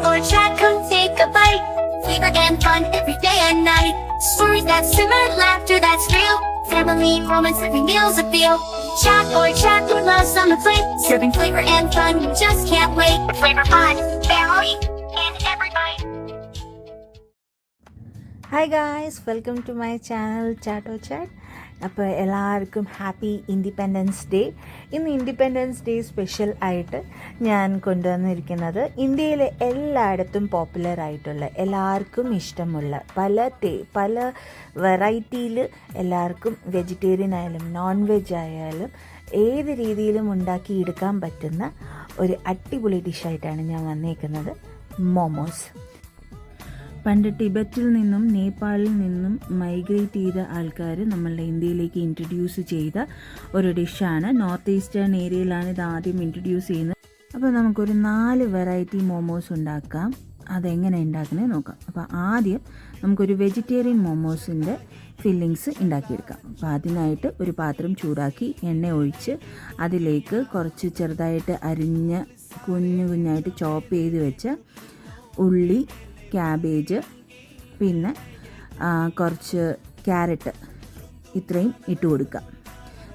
or chat, come take a bite. Flavor and fun every day and night. Stories that simmer, laughter that's real. Family moments, every meal's a feel. Chat with love's on the plate. Serving flavor and fun, you just can't wait. Flavor Pod, family, and every bite. Hi guys, welcome to my channel ചാറ്റോ chat. അപ്പോൾ എല്ലാവർക്കും happy independence day. ഇന്ന് independence day special ആയിട്ട് ഞാൻ കൊണ്ടുവന്നിരിക്കുന്നത് ഇന്ത്യയിലെ എല്ലായിടത്തും popular ആയിട്ടുള്ള എല്ലാവർക്കും ഇഷ്ടമുള്ള പല വെറൈറ്റിയിൽ എല്ലാവർക്കും വെജിറ്റേറിയൻ ആയാലും നോൺ വെജ് ആയാലും ഏത് രീതിയിലും ഉണ്ടാക്കിയെടുക്കാൻ പറ്റുന്ന ഒരു അടിപൊളി ഡിഷായിട്ടാണ് ഞാൻ വന്നേക്കുന്നത്, മോമോസ്. പണ്ട് ടിബറ്റിൽ നിന്നും നേപ്പാളിൽ നിന്നും മൈഗ്രേറ്റ് ചെയ്ത ആൾക്കാർ നമ്മളുടെ ഇന്ത്യയിലേക്ക് ഇൻട്രൊഡ്യൂസ് ചെയ്ത ഒരു ഡിഷാണ്. നോർത്ത് ഈസ്റ്റേൺ ഏരിയയിലാണ് ഇത് ആദ്യം ഇൻട്രൊഡ്യൂസ് ചെയ്യുന്നത്. അപ്പോൾ നമുക്കൊരു 4 വെറൈറ്റി മോമോസ് ഉണ്ടാക്കാം. അതെങ്ങനെ ഉണ്ടാക്കുന്നത് നോക്കാം. അപ്പോൾ ആദ്യം നമുക്കൊരു വെജിറ്റേറിയൻ മോമോസിൻ്റെ ഫില്ലിങ്സ് ഉണ്ടാക്കിയെടുക്കാം. അപ്പോൾ അതിനായിട്ട് ഒരു പാത്രം ചൂടാക്കി എണ്ണ ഒഴിച്ച് അതിലേക്ക് കുറച്ച് ചെറുതായിട്ട് അരിഞ്ഞ കുഞ്ഞായിട്ട് ചോപ്പ് ചെയ്ത് വെച്ച ഉള്ളി, ക്യാബേജ്, പിന്നെ കുറച്ച് ക്യാരറ്റ്, ഇത്രയും ഇട്ട് കൊടുക്കാം.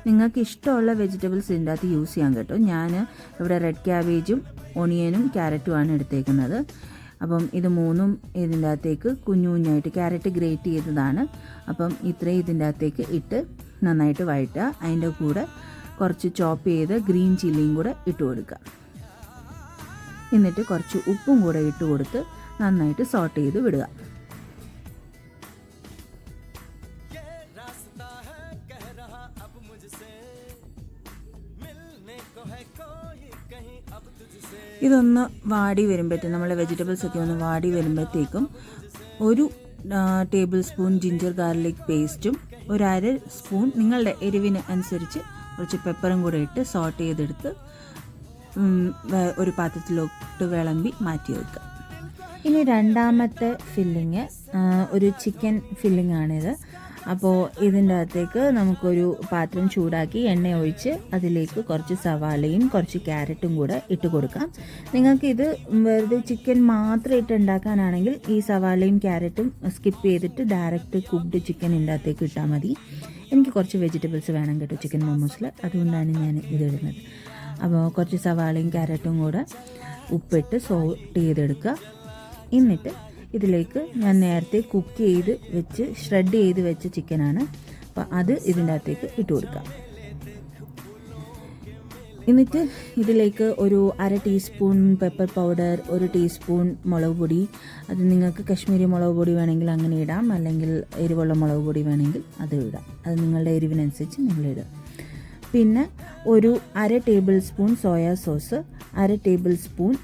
നിങ്ങൾക്ക് ഇഷ്ടമുള്ള വെജിറ്റബിൾസ് ഇതിൻ്റെ അകത്ത് യൂസ് ചെയ്യാൻ കേട്ടോ. ഞാൻ ഇവിടെ റെഡ് ക്യാബേജും ഓണിയനും ക്യാരറ്റുമാണ് എടുത്തേക്കുന്നത്. അപ്പം ഇത് 3ഉം ഇതിൻ്റെ അകത്തേക്ക് കുഞ്ഞായിട്ട്, ക്യാരറ്റ് ഗ്രേറ്റ് ചെയ്തതാണ്. അപ്പം ഇത്രയും ഇതിൻ്റെ അകത്തേക്ക് ഇട്ട് നന്നായിട്ട് വഴറ്റുക. അതിൻ്റെ കൂടെ കുറച്ച് ചോപ്പ് ചെയ്ത് ഗ്രീൻ ചില്ലിയും കൂടെ ഇട്ട് കൊടുക്കുക. എന്നിട്ട് കുറച്ച് ഉപ്പും കൂടെ ഇട്ട് കൊടുത്ത് നന്നായിട്ട് സോട്ട് ചെയ്ത് വിടുക. ഇതൊന്ന് വാടി വരുമ്പോഴത്തേക്കും, നമ്മളെ വെജിറ്റബിൾസ് ഒക്കെ ഒന്ന് വാടി വരുമ്പോഴത്തേക്കും ഒരു ടേബിൾ സ്പൂൺ ജിഞ്ചർ ഗാർലിക് പേസ്റ്റും ഒരു 1/2 സ്പൂൺ നിങ്ങളുടെ എരിവിന് അനുസരിച്ച് കുറച്ച് പെപ്പറും കൂടെ ഇട്ട് സോട്ട് ചെയ്തെടുത്ത് ഒരു പാത്രത്തിലോട്ട് വിളമ്പി മാറ്റി വെക്കുക. ഇനി രണ്ടാമത്തെ ഫില്ലിങ് ഒരു ചിക്കൻ ഫില്ലിംഗ് ആണിത്. അപ്പോൾ ഇതിൻ്റെ അകത്തേക്ക് നമുക്കൊരു പാത്രം ചൂടാക്കി എണ്ണ ഒഴിച്ച് അതിലേക്ക് കുറച്ച് സവാളയും കുറച്ച് ക്യാരറ്റും കൂടെ ഇട്ട് കൊടുക്കാം. നിങ്ങൾക്കിത് വെറുതെ ചിക്കൻ മാത്രം ഇട്ട് ഉണ്ടാക്കാനാണെങ്കിൽ ഈ സവാളയും ക്യാരറ്റും സ്കിപ്പ് ചെയ്തിട്ട് ഡയറക്റ്റ് കുക്ക്ഡ് ചിക്കൻ ഇതിൻ്റെ അകത്തേക്ക് ഇട്ടാൽ മതി. എനിക്ക് കുറച്ച് വെജിറ്റബിൾസ് വേണം കേട്ടോ ചിക്കൻ മോമോസിൽ, അതുകൊണ്ടാണ് ഞാൻ ഇതിടുന്നത്. അപ്പോൾ കുറച്ച് സവാളയും ക്യാരറ്റും കൂടെ ഉപ്പിട്ട് സോട്ട് ചെയ്തെടുക്കുക. എന്നിട്ട് ഇതിലേക്ക് ഞാൻ നേരത്തെ കുക്ക് ചെയ്ത് വെച്ച് ഷ്രെഡ് ചെയ്ത് വെച്ച ചിക്കനാണ്, അപ്പോൾ അത് ഇതിൻ്റെ അകത്തേക്ക് ഇട്ട് കൊടുക്കാം. എന്നിട്ട് ഇതിലേക്ക് ഒരു 1/2 ടീസ്പൂൺ പെപ്പർ പൗഡർ, 1 ടീസ്പൂൺ മുളക് പൊടി, അത് നിങ്ങൾക്ക് കശ്മീരി മുളക് പൊടി വേണമെങ്കിൽ അങ്ങനെ ഇടാം, അല്ലെങ്കിൽ എരിവുള്ള മുളക് പൊടി വേണമെങ്കിൽ അത് ഇടാം. അത് നിങ്ങളുടെ എരിവിനനുസരിച്ച് നിങ്ങളിടുക. പിന്നെ ഒരു 1/2 table spoon soya sauce, 1/2 table spoon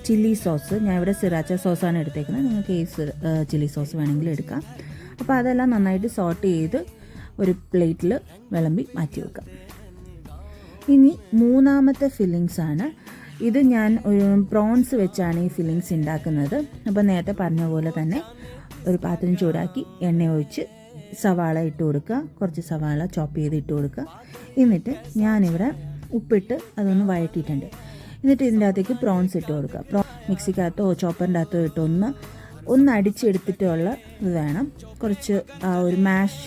chilli sauce. ഞാൻ ഇവിടെ സിറാച്ച സോസാണ് എടുത്തേക്കുന്നത്, നിങ്ങൾക്ക് ഈ ചില്ലി സോസ് വേണമെങ്കിൽ എടുക്കാം. അപ്പോൾ അതെല്ലാം നന്നായിട്ട് സോട്ട് ചെയ്ത് ഒരു പ്ലേറ്റിൽ വിളമ്പി മാറ്റി വെക്കാം. ഇനി മൂന്നാമത്തെ ഫില്ലിങ്സ് ആണ്. ഇത് ഞാൻ പ്രോൺസ് വെച്ചാണ് ഈ ഫില്ലിങ്സ് ഉണ്ടാക്കുന്നത്. അപ്പോൾ നേരത്തെ പറഞ്ഞ പോലെ തന്നെ ഒരു പാത്രം ചൂടാക്കി എണ്ണ ഒഴിച്ച് സവാള ഇട്ട് കൊടുക്കുക, കുറച്ച് സവാള ചോപ്പ് ചെയ്ത് ഇട്ട് കൊടുക്കുക. എന്നിട്ട് ഞാനിവിടെ ഉപ്പിട്ട് അതൊന്ന് വഴറ്റിയിട്ടുണ്ട്. എന്നിട്ട് ഇതിൻ്റെ അകത്തേക്ക് പ്രോൺസ് ഇട്ട് കൊടുക്കുക. മിക്സിക്കകത്തോ ചോപ്പറിൻ്റെ അകത്തോ ഇട്ട് ഒന്ന് അടിച്ചെടുത്തിട്ടുള്ള ഇത് വേണം. കുറച്ച് ഒരു മാഷ്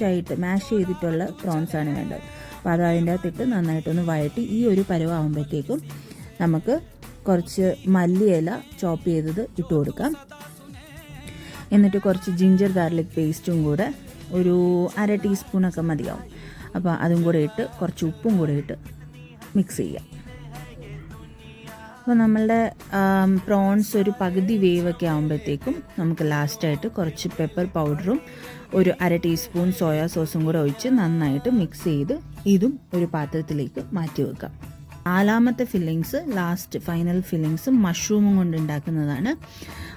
ചെയ്തിട്ടുള്ള പ്രോൺസാണ് വേണ്ടത്. അപ്പോൾ അത് അതിൻ്റെ അകത്തിട്ട് നന്നായിട്ടൊന്ന് വഴറ്റി ഈ ഒരു പരുവാകുമ്പോഴത്തേക്കും നമുക്ക് കുറച്ച് മല്ലിയില ചോപ്പ് ചെയ്തത് ഇട്ട് കൊടുക്കാം. എന്നിട്ട് കുറച്ച് ജിഞ്ചർ ഗാർലിക് പേസ്റ്റും കൂടെ ഒരു 1/2 ടീസ്പൂണൊക്കെ മതിയാവും. അപ്പോൾ അതും കൂടെ ഇട്ട് കുറച്ച് ഉപ്പും കൂടെ ഇട്ട് മിക്സ് ചെയ്യുക. അപ്പോൾ നമ്മളുടെ പ്രോൺസ് ഒരു പകുതി വേവൊക്കെ ആകുമ്പോഴത്തേക്കും നമുക്ക് ലാസ്റ്റായിട്ട് കുറച്ച് പെപ്പർ പൗഡറും ഒരു 1/2 ടീസ്പൂൺ സോയാ സോസും കൂടെ ഒഴിച്ച് നന്നായിട്ട് മിക്സ് ചെയ്ത് ഇതും ഒരു പാത്രത്തിലേക്ക് മാറ്റി വെക്കാം. 4ാമത്തെ ഫില്ലിങ്സ്, ഫൈനൽ ഫില്ലിങ്സ് മഷ്റൂമും കൊണ്ട് ഉണ്ടാക്കുന്നതാണ്.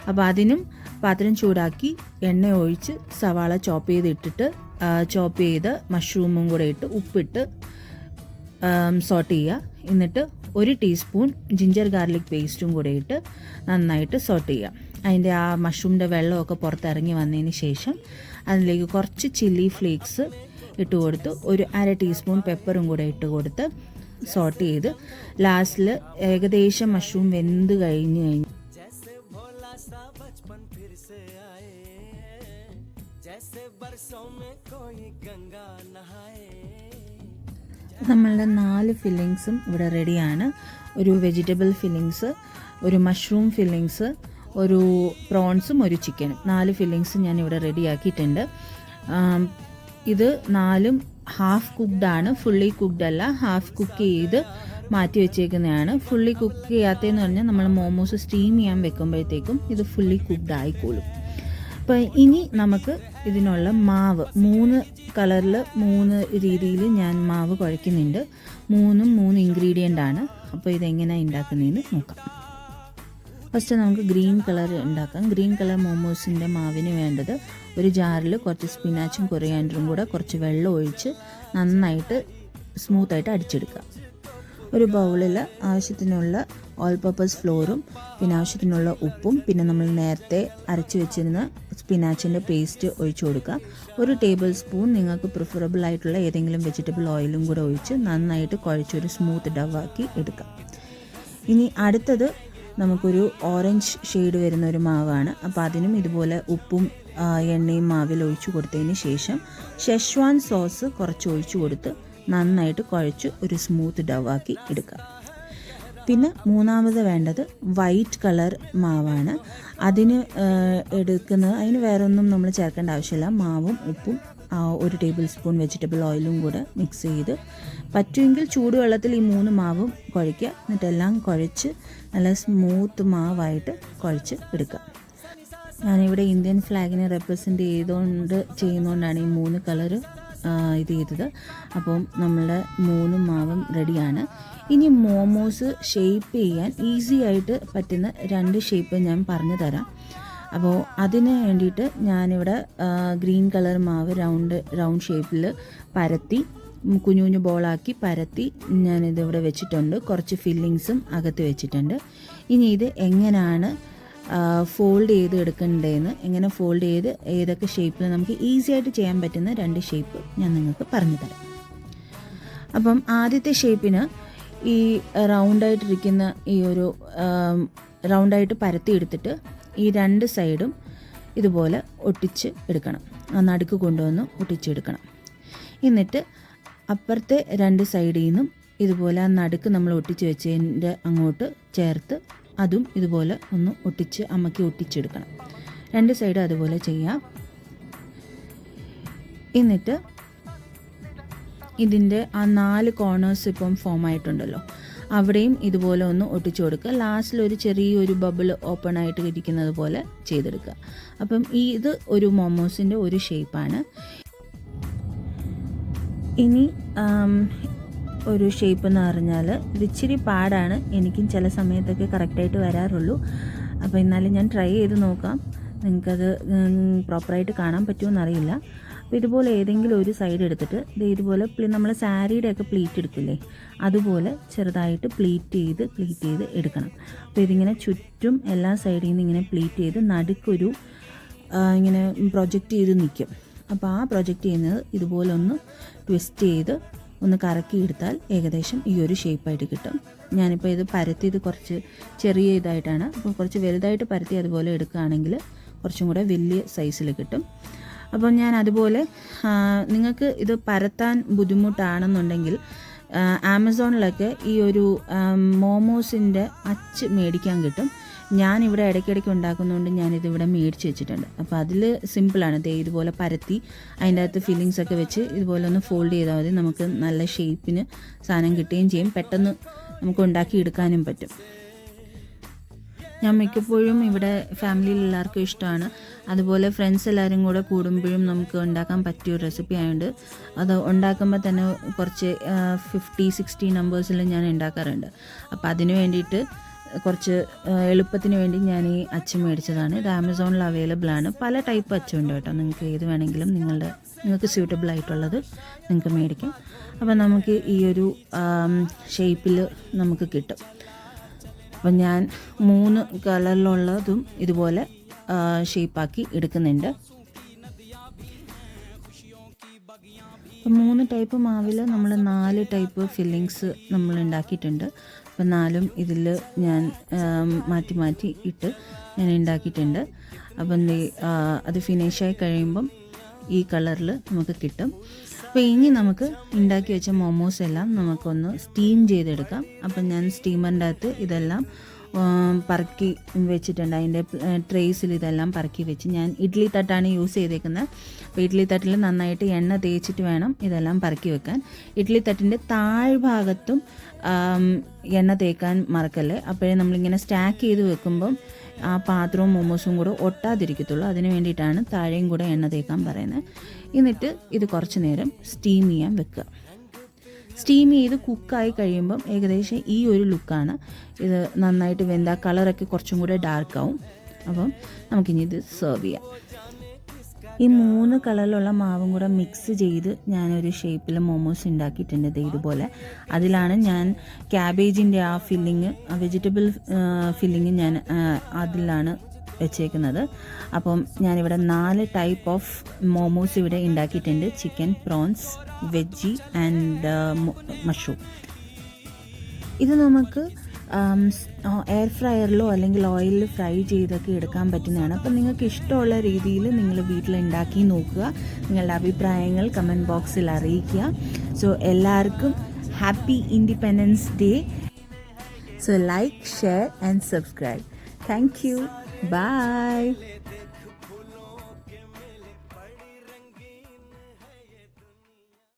അപ്പോൾ അതിനും പാത്രം ചൂടാക്കി എണ്ണ ഒഴിച്ച് സവാള ചോപ്പ് ചെയ്ത് മഷ്റൂമും കൂടെ ഇട്ട് ഉപ്പിട്ട് സോട്ട് ചെയ്യുക. എന്നിട്ട് 1 ടീസ്പൂൺ ജിഞ്ചർ ഗാർലിക് പേസ്റ്റും കൂടെ ഇട്ട് നന്നായിട്ട് സോട്ട് ചെയ്യുക. അതിൻ്റെ ആ മഷ്റൂമിൻ്റെ വെള്ളമൊക്കെ പുറത്തിറങ്ങി വന്നതിന് ശേഷം അതിലേക്ക് കുറച്ച് ചില്ലി ഫ്ലേക്സ് ഇട്ട് കൊടുത്ത് ഒരു 1/2 ടീസ്പൂൺ പെപ്പറും കൂടെ ഇട്ട് കൊടുത്ത് സോട്ട് ചെയ്ത് ലാസ്റ്റിൽ ഏകദേശം മഷ്റൂം വെന്ത് കഴിഞ്ഞ് सा बचपन फिर से आए जैसे बरसों में कोई गंगा नहाए നമ്മളുടെ 4 ഫില്ലിങ്സും ഇവിടെ റെഡിയാണ്. ഒരു വെജിറ്റബിൾ ഫില്ലിങ്സ്, ഒരു മഷ്റൂം ഫില്ലിങ്സ്, ഒരു പ്രോൺസും ഒരു ചിക്കനും. 4 ഫില്ലിങ്സ് ഞാൻ ഇവിടെ റെഡിയാക്കിയിട്ടുണ്ട്. ഇത് 4ഉം ഹാഫ് കുക്ക്ഡ് ആണ്, ഫുള്ളി കുക്ക്ഡ് അല്ല. ഹാഫ് കുക്ക് ചെയ്ത് മാറ്റി വെച്ചേക്കുന്നതാണ്. ഫുള്ളി കുക്ക് ചെയ്യാത്തതെന്ന് പറഞ്ഞാൽ നമ്മൾ മോമോസ് സ്റ്റീം ചെയ്യാൻ വെക്കുമ്പോഴത്തേക്കും ഇത് ഫുള്ളി കുക്ക്ഡ് ആയിക്കോളും. അപ്പോൾ ഇനി നമുക്ക് ഇതിനുള്ള മാവ് 3 കളറിൽ 3 രീതിയിൽ ഞാൻ മാവ് കുഴയ്ക്കുന്നുണ്ട്. 3 ഇൻഗ്രീഡിയൻ്റ് ആണ്. അപ്പോൾ ഇതെങ്ങനെയാണ് ഉണ്ടാക്കുന്നതെന്ന് നോക്കാം. ഫസ്റ്റ് നമുക്ക് ഗ്രീൻ കളർ ഉണ്ടാക്കാം. ഗ്രീൻ കളർ മോമോസിൻ്റെ മാവിന് വേണ്ടത് ഒരു ജാറിൽ കുറച്ച് സ്പിനാച്ചും കൊറിയാൻഡറും കൂടെ കുറച്ച് വെള്ളം ഒഴിച്ച് നന്നായിട്ട് സ്മൂത്തായിട്ട് അടിച്ചെടുക്കുക. ഒരു ബൗളിൽ ആവശ്യത്തിനുള്ള ഓൾ പർപ്പസ് ഫ്ലോറും പിന്നെ ആവശ്യത്തിനുള്ള ഉപ്പും പിന്നെ നമ്മൾ നേരത്തെ അരച്ച് വെച്ചിരുന്ന സ്പിനാച്ചിൻ്റെ പേസ്റ്റ് ഒഴിച്ചു കൊടുക്കുക. 1 ടേബിൾ സ്പൂൺ നിങ്ങൾക്ക് പ്രിഫറബിൾ ആയിട്ടുള്ള ഏതെങ്കിലും വെജിറ്റബിൾ ഓയിലും കൂടെ ഒഴിച്ച് നന്നായിട്ട് കുഴച്ചൊരു സ്മൂത്ത് ഡവാക്കി എടുക്കാം. ഇനി അടുത്തത് നമുക്കൊരു ഓറഞ്ച് ഷെയ്ഡ് വരുന്ന ഒരു മാവാണ്. അപ്പോൾ അതിനും ഇതുപോലെ ഉപ്പും എണ്ണയും മാവിൽ ഒഴിച്ചു കൊടുത്തതിന് ശേഷം ഷെഷ്വാൻ സോസ് കുറച്ച് ഒഴിച്ചു കൊടുത്ത് നന്നായിട്ട് കുഴച്ച് ഒരു സ്മൂത്ത് ഡവാക്കി എടുക്കാം. പിന്നെ മൂന്നാമത് വേണ്ടത് വൈറ്റ് കളർ മാവാണ്. അതിന് വേറെ ഒന്നും നമ്മൾ ചേർക്കേണ്ട ആവശ്യമില്ല. മാവും ഉപ്പും 1 ടേബിൾ സ്പൂൺ വെജിറ്റബിൾ ഓയിലും കൂടെ മിക്സ് ചെയ്ത് പറ്റുമെങ്കിൽ ചൂടുവെള്ളത്തിൽ ഈ 3 മാവും കുഴയ്ക്കുക. എന്നിട്ടെല്ലാം കുഴച്ച് നല്ല സ്മൂത്ത് മാവായിട്ട് കുഴച്ച് എടുക്കുക. ഞാനിവിടെ ഇന്ത്യൻ ഫ്ലാഗിനെ റെപ്രസെൻറ്റ് ചെയ്യുന്നതുകൊണ്ടാണ് ഈ 3 കളറ് ഇത് ചെയ്തത്. അപ്പം നമ്മളുടെ 3 മാവും റെഡിയാണ്. ഇനി മോമോസ് ഷേപ്പ് ചെയ്യാൻ ഈസി ആയിട്ട് പറ്റുന്ന 2 ഷേപ്പ് ഞാൻ പറഞ്ഞു തരാം. അപ്പോൾ അതിന് വേണ്ടിയിട്ട് ഞാനിവിടെ ഗ്രീൻ കളർ മാവ് റൗണ്ട് ഷേപ്പിൽ പരത്തി കുഞ്ഞു കുഞ്ഞു ബോളാക്കി പരത്തി ഞാനിതിവിടെ വെച്ചിട്ടുണ്ട്. കുറച്ച് ഫില്ലിങ്സും അകത്ത് വെച്ചിട്ടുണ്ട്. ഇനി ഇത് എങ്ങനെയാണ് ഫോൾഡ് ചെയ്ത് എടുക്കേണ്ടതെന്ന്, എങ്ങനെ ഫോൾഡ് ചെയ്ത് ഏതൊക്കെ ഷേപ്പിൽ നമുക്ക് ഈസി ആയിട്ട് ചെയ്യാൻ പറ്റുന്ന 2 ഷേപ്പ് ഞാൻ നിങ്ങൾക്ക് പറഞ്ഞു തരാം. അപ്പം ആദ്യത്തെ ഷേപ്പിന് ഈ റൗണ്ടായിട്ടിരിക്കുന്ന ഈ ഒരു റൗണ്ടായിട്ട് പരത്തി എടുത്തിട്ട് ഈ 2 സൈഡും ഇതുപോലെ ഒട്ടിച്ച് എടുക്കണം. നടുക്ക് കൊണ്ടുവന്ന് ഒട്ടിച്ചെടുക്കണം. എന്നിട്ട് അപ്പുറത്തെ 2 സൈഡിൽ നിന്നും ഇതുപോലെ ആ നടുക്ക് നമ്മൾ ഒട്ടിച്ച് വെച്ചതിൻ്റെ അങ്ങോട്ട് ചേർത്ത് അതും ഇതുപോലെ ഒന്ന് അമ്മക്കി ഒട്ടിച്ചെടുക്കണം. 2 സൈഡ് അതുപോലെ ചെയ്യാം. എന്നിട്ട് ഇതിൻ്റെ ആ 4 കോർണേഴ്സ് ഇപ്പം ഫോം ആയിട്ടുണ്ടല്ലോ, അവിടെയും ഇതുപോലെ ഒന്ന് ഒട്ടിച്ചു കൊടുക്കുക. ലാസ്റ്റിൽ ഒരു ചെറിയൊരു ബബിൾ ഓപ്പൺ ആയിട്ട് ഇരിക്കുന്നത് പോലെ ചെയ്തെടുക്കുക. അപ്പം ഇത് ഒരു മോമോസിൻ്റെ ഒരു ഷേപ്പാണ്. ഇനി ഒരു ഷേപ്പ് എന്ന് പറഞ്ഞാൽ ഇത് ഇച്ചിരി പാടാണ്. എനിക്കും ചില സമയത്തൊക്കെ കറക്റ്റായിട്ട് വരാറുള്ളൂ. അപ്പോൾ എന്നാലും ഞാൻ ട്രൈ ചെയ്ത് നോക്കാം. നിങ്ങൾക്കത് പ്രോപ്പറായിട്ട് കാണാൻ പറ്റുമെന്നറിയില്ല. അപ്പോൾ ഇതുപോലെ ഏതെങ്കിലും ഒരു സൈഡ് എടുത്തിട്ട് ഇതുപോലെ നമ്മൾ സാരിയുടെയൊക്കെ പ്ലീറ്റ് എടുക്കില്ലേ, അതുപോലെ ചെറുതായിട്ട് പ്ലീറ്റ് ചെയ്ത് എടുക്കണം. അപ്പോൾ ഇതിങ്ങനെ ചുറ്റും എല്ലാ സൈഡിൽ നിന്ന് ഇങ്ങനെ പ്ലീറ്റ് ചെയ്ത് നടുക്കൊരു ഇങ്ങനെ പ്രൊജക്റ്റ് ചെയ്ത് നിൽക്കും. അപ്പോൾ ആ പ്രൊജക്റ്റ് ചെയ്യുന്നത് ഇതുപോലെ ഒന്ന് ട്വിസ്റ്റ് ചെയ്ത് ഒന്ന് കറക്കി എടുത്താൽ ഏകദേശം ഈ ഒരു ഷേപ്പായിട്ട് കിട്ടും. ഞാനിപ്പോൾ ഇത് പരത്തിയത് കുറച്ച് ചെറിയ ഇതായിട്ടാണ്. അപ്പോൾ കുറച്ച് വലുതായിട്ട് പരത്തി അതുപോലെ എടുക്കുകയാണെങ്കിൽ കുറച്ചും കൂടെ വലിയ സൈസിൽ കിട്ടും. അപ്പോൾ ഞാൻ അതുപോലെ നിങ്ങൾക്ക് ഇത് പരത്താൻ ബുദ്ധിമുട്ടാണെന്നുണ്ടെങ്കിൽ ആമസോണിലൊക്കെ ഈ ഒരു മോമോസിൻ്റെ അച്ച് മേടിക്കാൻ കിട്ടും. ഞാനിവിടെ ഇടയ്ക്കിടയ്ക്ക് ഉണ്ടാക്കുന്നതുകൊണ്ട് ഞാനിതിവിടെ മേടിച്ച് വെച്ചിട്ടുണ്ട്. അപ്പോൾ അതിൽ സിമ്പിളാണ്. ഇതുപോലെ പരത്തി അതിൻ്റെ അകത്ത് ഫില്ലിങ്സ് ഒക്കെ വെച്ച് ഇതുപോലെ ഒന്ന് ഫോൾഡ് ചെയ്താൽ മതി. നമുക്ക് നല്ല ഷേപ്പിന് സാധനം കിട്ടുകയും ചെയ്യും. പെട്ടെന്ന് നമുക്ക് ഉണ്ടാക്കിയെടുക്കാനും പറ്റും. ഞാൻ മിക്കപ്പോഴും ഇവിടെ ഫാമിലിയിൽ എല്ലാവർക്കും ഇഷ്ടമാണ്. അതുപോലെ ഫ്രണ്ട്സ് എല്ലാവരും കൂടെ കൂടുമ്പോഴും നമുക്ക് ഉണ്ടാക്കാൻ പറ്റിയ ഒരു റെസിപ്പി ആയതുകൊണ്ട് അത് ഉണ്ടാക്കുമ്പോൾ തന്നെ കുറച്ച് 50-60 നമ്പേഴ്സിൽ ഞാൻ ഉണ്ടാക്കാറുണ്ട്. അപ്പോൾ അതിന് വേണ്ടിയിട്ട് കുറച്ച് എളുപ്പത്തിന് വേണ്ടി ഞാൻ ഈ അച്ച് മേടിച്ചതാണ്. ഇത് ആമസോണിൽ അവൈലബിൾ ആണ്. പല ടൈപ്പ് അച്ചുണ്ട് കേട്ടോ. നിങ്ങൾക്ക് ഏത് വേണമെങ്കിലും നിങ്ങൾക്ക് സ്യൂട്ടബിൾ ആയിട്ടുള്ളത് നിങ്ങൾക്ക് മേടിക്കാം. അപ്പോൾ നമുക്ക് ഈ ഒരു ഷേപ്പിൽ നമുക്ക് കിട്ടും. അപ്പം ഞാൻ 3 കളറിലുള്ളതും ഇതുപോലെ ഷേപ്പാക്കി എടുക്കുന്നുണ്ട്. അപ്പം 3 ടൈപ്പ് മാവിൽ നമ്മൾ 4 ടൈപ്പ് ഫില്ലിങ്സ് നമ്മൾ ഉണ്ടാക്കിയിട്ടുണ്ട്. അപ്പം 4 ഇതിൽ ഞാൻ മാറ്റി മാറ്റി ഇട്ട് ഞാൻ ഉണ്ടാക്കിയിട്ടുണ്ട്. അപ്പം അത് ഫിനിഷായി കഴിയുമ്പം ഈ കളറിൽ നമുക്ക് കിട്ടും. അപ്പോൾ ഇനി നമുക്ക് ഉണ്ടാക്കി വെച്ച മോമോസ് എല്ലാം നമുക്കൊന്ന് സ്റ്റീം ചെയ്തെടുക്കാം. അപ്പം ഞാൻ സ്റ്റീമറിൻ്റെ അകത്ത് ഇതെല്ലാം പറക്കി വെച്ചിട്ടുണ്ട്. അതിൻ്റെ ട്രേസിൽ ഇതെല്ലാം പറക്കി വെച്ച് ഞാൻ ഇഡ്ഡലി തട്ടാണ് യൂസ് ചെയ്തേക്കുന്നത്. അപ്പോൾ ഇഡ്ഡലി തട്ടിൽ നന്നായിട്ട് എണ്ണ തേച്ചിട്ട് വേണം ഇതെല്ലാം പറക്കി വെക്കാൻ. ഇഡ്ഡലി തട്ടിൻ്റെ താഴ്ഭാഗത്തും എണ്ണ തേക്കാൻ മറക്കല്ലേ. അപ്പോഴേ നമ്മളിങ്ങനെ സ്റ്റാക്ക് ചെയ്ത് വെക്കുമ്പം ആ പാത്രവും മോമോസും കൂടെ ഒട്ടാതിരിക്കത്തുള്ളൂ. അതിന് വേണ്ടിയിട്ടാണ് താഴെയും കൂടെ എണ്ണ തേക്കാൻ പറയുന്നത്. എന്നിട്ട് ഇത് കുറച്ച് നേരം സ്റ്റീം ചെയ്യാൻ വെക്കുക. സ്റ്റീം ചെയ്ത് കുക്കായി കഴിയുമ്പം ഏകദേശം ഈ ഒരു ലുക്കാണ്. ഇത് നന്നായിട്ട് വെന്ത കളറൊക്കെ കുറച്ചും കൂടെ ഡാർക്കാവും. അപ്പം നമുക്കിനി ഇത് സെർവ് ചെയ്യാം. ഈ 3 കളറിലുള്ള മാവും കൂടെ മിക്സ് ചെയ്ത് ഞാനൊരു ഷേപ്പിൽ മോമോസ് ഉണ്ടാക്കിയിട്ടുണ്ട് ഇതുപോലെ. അതിലാണ് ഞാൻ ക്യാബേജിൻ്റെ ആ ഫില്ലിങ്, വെജിറ്റബിൾ ഫില്ലിങ് ഞാൻ അതിലാണ് വെച്ചേക്കുന്നത്. അപ്പം ഞാനിവിടെ 4 ടൈപ്പ് ഓഫ് മോമോസ് ഇവിടെ ഉണ്ടാക്കിയിട്ടുണ്ട്. Chicken, prawns, veggie and mushroom. ഇത് നമുക്ക് എയർ ഫ്രയറിലോ അല്ലെങ്കിൽ ഓയിലിൽ ഫ്രൈ ചെയ്തൊക്കെ എടുക്കാൻ പറ്റുന്നതാണ്. അപ്പം നിങ്ങൾക്ക് ഇഷ്ടമുള്ള രീതിയിൽ നിങ്ങൾ വീട്ടിൽ ഉണ്ടാക്കി നോക്കുക. നിങ്ങളുടെ അഭിപ്രായങ്ങൾ കമൻറ്റ് ബോക്സിൽ അറിയിക്കുക. സോ എല്ലാവർക്കും happy independence day. So like, share and subscribe. Thank you. Bye.